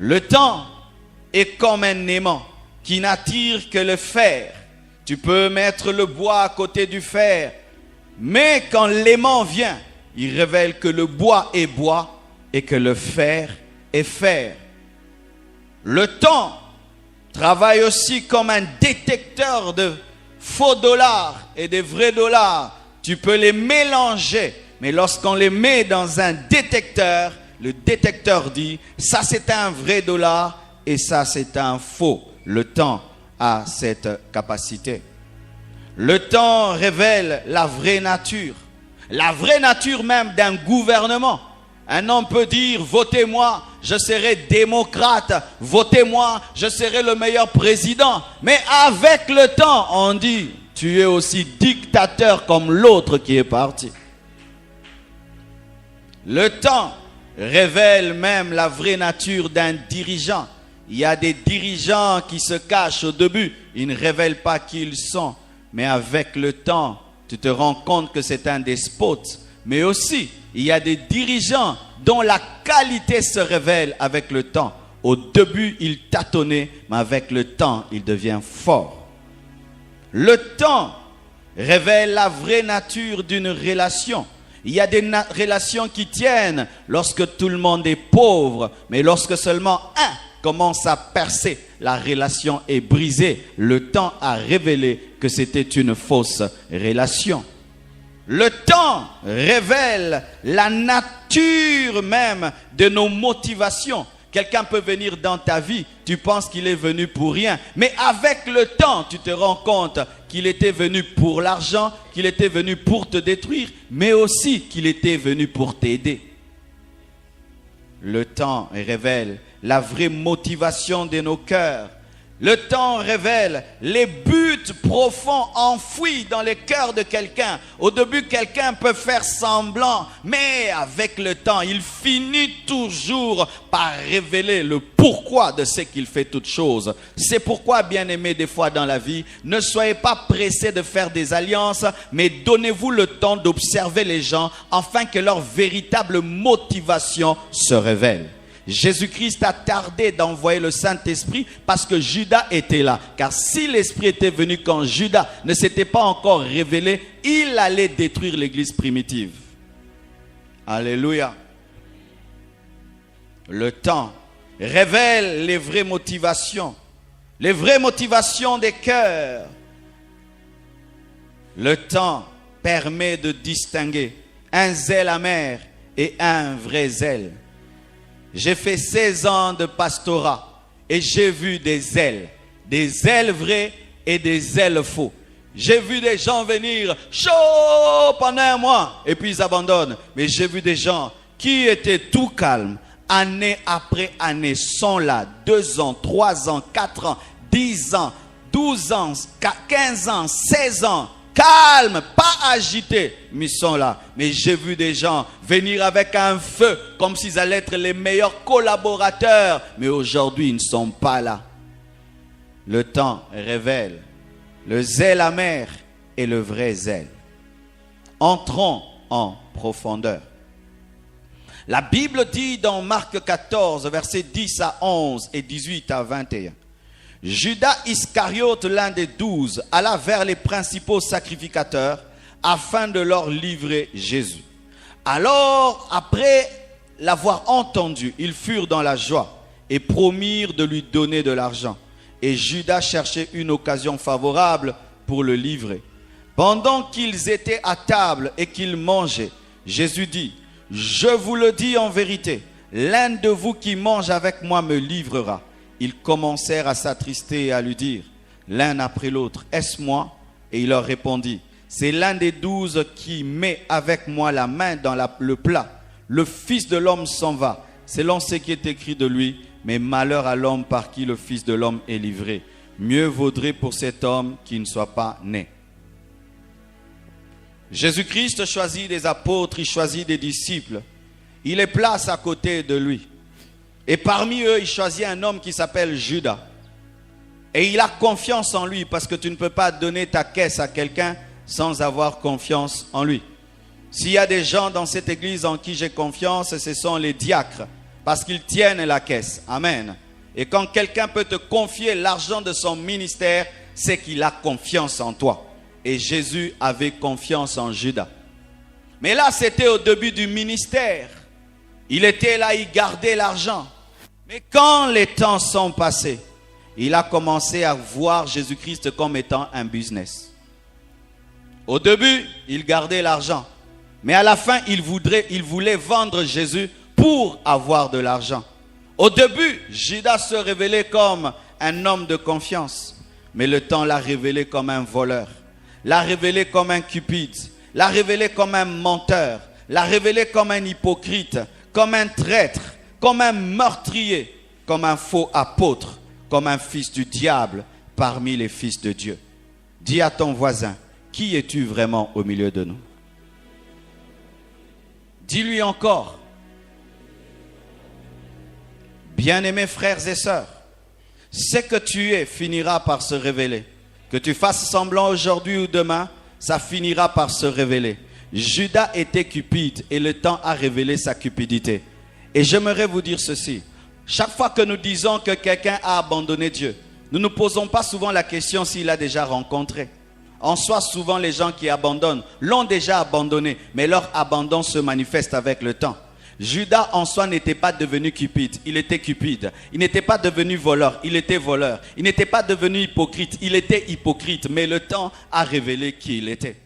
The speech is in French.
Le temps est comme un aimant qui n'attire que le fer. Tu peux mettre le bois à côté du fer, mais quand l'aimant vient, il révèle que le bois est bois et que le fer est fer. Le temps travaille aussi comme un détecteur de faux dollars et de vrais dollars. Tu peux les mélanger, mais lorsqu'on les met dans un détecteur, le détecteur dit, ça c'est un vrai dollar et ça c'est un faux. Le temps a cette capacité. Le temps révèle la vraie nature même d'un gouvernement. Un homme peut dire, votez-moi, je serai démocrate, votez-moi, je serai le meilleur président. Mais avec le temps, on dit, tu es aussi dictateur comme l'autre qui est parti. Le temps révèle même la vraie nature d'un dirigeant. Il y a des dirigeants qui se cachent au début, ils ne révèlent pas qui ils sont. Mais avec le temps, tu te rends compte que c'est un despote. Mais aussi, il y a des dirigeants dont la qualité se révèle avec le temps. Au début, il tâtonnait, mais avec le temps, il devient fort. Le temps révèle la vraie nature d'une relation. Il y a des relations qui tiennent lorsque tout le monde est pauvre, mais lorsque seulement un commence à percer, la relation est brisée. Le temps a révélé que c'était une fausse relation. Le temps révèle la nature même de nos motivations. Quelqu'un peut venir dans ta vie, tu penses qu'il est venu pour rien. Mais avec le temps, tu te rends compte qu'il était venu pour l'argent, qu'il était venu pour te détruire, mais aussi qu'il était venu pour t'aider. Le temps révèle la vraie motivation de nos cœurs. Le temps révèle les buts profonds enfouis dans le cœur de quelqu'un. Au début, quelqu'un peut faire semblant, mais avec le temps, il finit toujours par révéler le pourquoi de ce qu'il fait toutes choses. C'est pourquoi, bien-aimés, des fois dans la vie, ne soyez pas pressés de faire des alliances, mais donnez-vous le temps d'observer les gens afin que leur véritable motivation se révèle. Jésus-Christ a tardé d'envoyer le Saint-Esprit parce que Judas était là. Car si l'Esprit était venu quand Judas ne s'était pas encore révélé, il allait détruire l'église primitive. Alléluia. Le temps révèle les vraies motivations des cœurs. Le temps permet de distinguer un zèle amer et un vrai zèle. J'ai fait 16 ans de pastorat et j'ai vu des zèles vrais et des zèles faux. J'ai vu des gens venir chaud pendant un mois et puis ils abandonnent. Mais j'ai vu des gens qui étaient tout calmes, année après année, sont là, 2 ans, 3 ans, 4 ans, 10 ans, 12 ans, 15 ans, 16 ans. Calme, pas agité, mais ils sont là. Mais j'ai vu des gens venir avec un feu, comme s'ils allaient être les meilleurs collaborateurs. Mais aujourd'hui, ils ne sont pas là. Le temps révèle le zèle amer et le vrai zèle. Entrons en profondeur. La Bible dit dans Marc 14, versets 10 à 11 et 18 à 21. Judas Iscariote, l'un des 12, alla vers les principaux sacrificateurs afin de leur livrer Jésus. Alors, après l'avoir entendu, ils furent dans la joie et promirent de lui donner de l'argent. Et Judas cherchait une occasion favorable pour le livrer. Pendant qu'ils étaient à table et qu'ils mangeaient, Jésus dit, « Je vous le dis en vérité, l'un de vous qui mange avec moi me livrera. » Ils commencèrent à s'attrister et à lui dire, l'un après l'autre, « Est-ce moi ?» Et il leur répondit, « C'est l'un des 12 qui met avec moi la main dans le plat. Le Fils de l'homme s'en va, selon ce qui est écrit de lui, mais malheur à l'homme par qui le Fils de l'homme est livré. Mieux vaudrait pour cet homme qu'il ne soit pas né. » Jésus-Christ choisit des apôtres, il choisit des disciples. Il les place à côté de lui. Et parmi eux, il choisit un homme qui s'appelle Judas. Et il a confiance en lui parce que tu ne peux pas donner ta caisse à quelqu'un sans avoir confiance en lui. S'il y a des gens dans cette église en qui j'ai confiance, ce sont les diacres. parce qu'ils tiennent la caisse. Amen. Et quand quelqu'un peut te confier l'argent de son ministère, c'est qu'il a confiance en toi. Et Jésus avait confiance en Judas. Mais là, c'était au début du ministère. Il était là, il gardait l'argent. Mais quand les temps sont passés, il a commencé à voir Jésus-Christ comme étant un business. Au début, il gardait l'argent. Mais à la fin, il voulait vendre Jésus pour avoir de l'argent. Au début, Judas se révélait comme un homme de confiance. Mais le temps l'a révélé comme un voleur. L'a révélé comme un cupide. L'a révélé comme un menteur. L'a révélé comme un hypocrite. Comme un traître. Comme un meurtrier. Comme un faux apôtre. Comme un fils du diable parmi les fils de Dieu. Dis à ton voisin, qui es-tu vraiment au milieu de nous? Dis-lui encore, bien-aimés frères et sœurs, ce que tu es finira par se révéler. Que tu fasses semblant aujourd'hui ou demain, ça finira par se révéler. Judas était cupide et le temps a révélé sa cupidité. Et j'aimerais vous dire ceci. Chaque fois que nous disons que quelqu'un a abandonné Dieu, nous ne nous posons pas souvent la question s'il a déjà rencontré. En soi, souvent les gens qui abandonnent l'ont déjà abandonné, mais leur abandon se manifeste avec le temps. Judas en soi n'était pas devenu cupide, il était cupide. Il n'était pas devenu voleur, il était voleur. Il n'était pas devenu hypocrite, il était hypocrite, mais le temps a révélé qui il était.